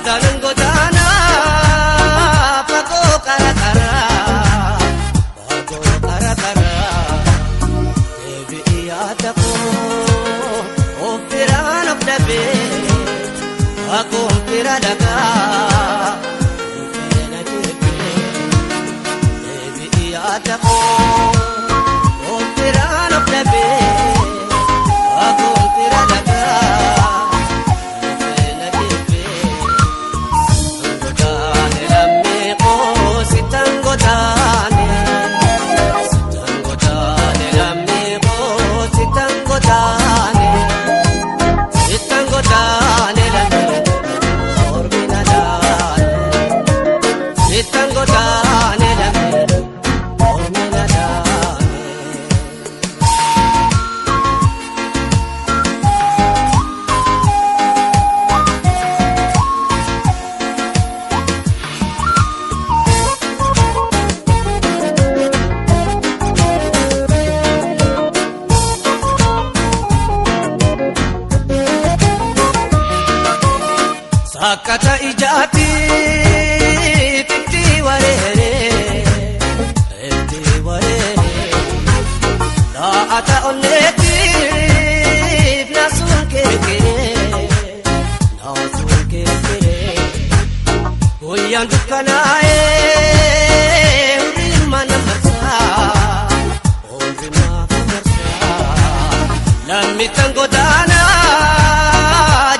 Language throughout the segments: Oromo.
Dalan godana pako kara kara devi iyata ko ofiran obdabe ako ompiradaga ufena jirbe devi iyata ko ofiran obdabe ako ompiradaga Akkata ijaati itti wareere daa'ata onneetiif naasuun keekere guyyaan dukkanaa'ee horiin mana marsaa lammitan godaanaa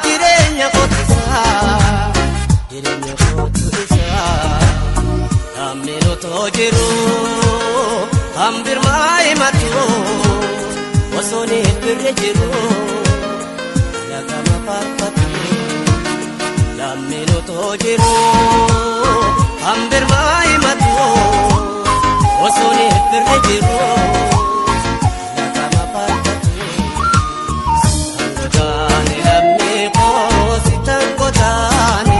jireenya Tojiru hambir mai matu osoni birjiru lagama parpatu lamino tojiru hambir mai matu osoni birjiru lagama parpatu godane lammi ko sitan godane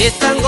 Están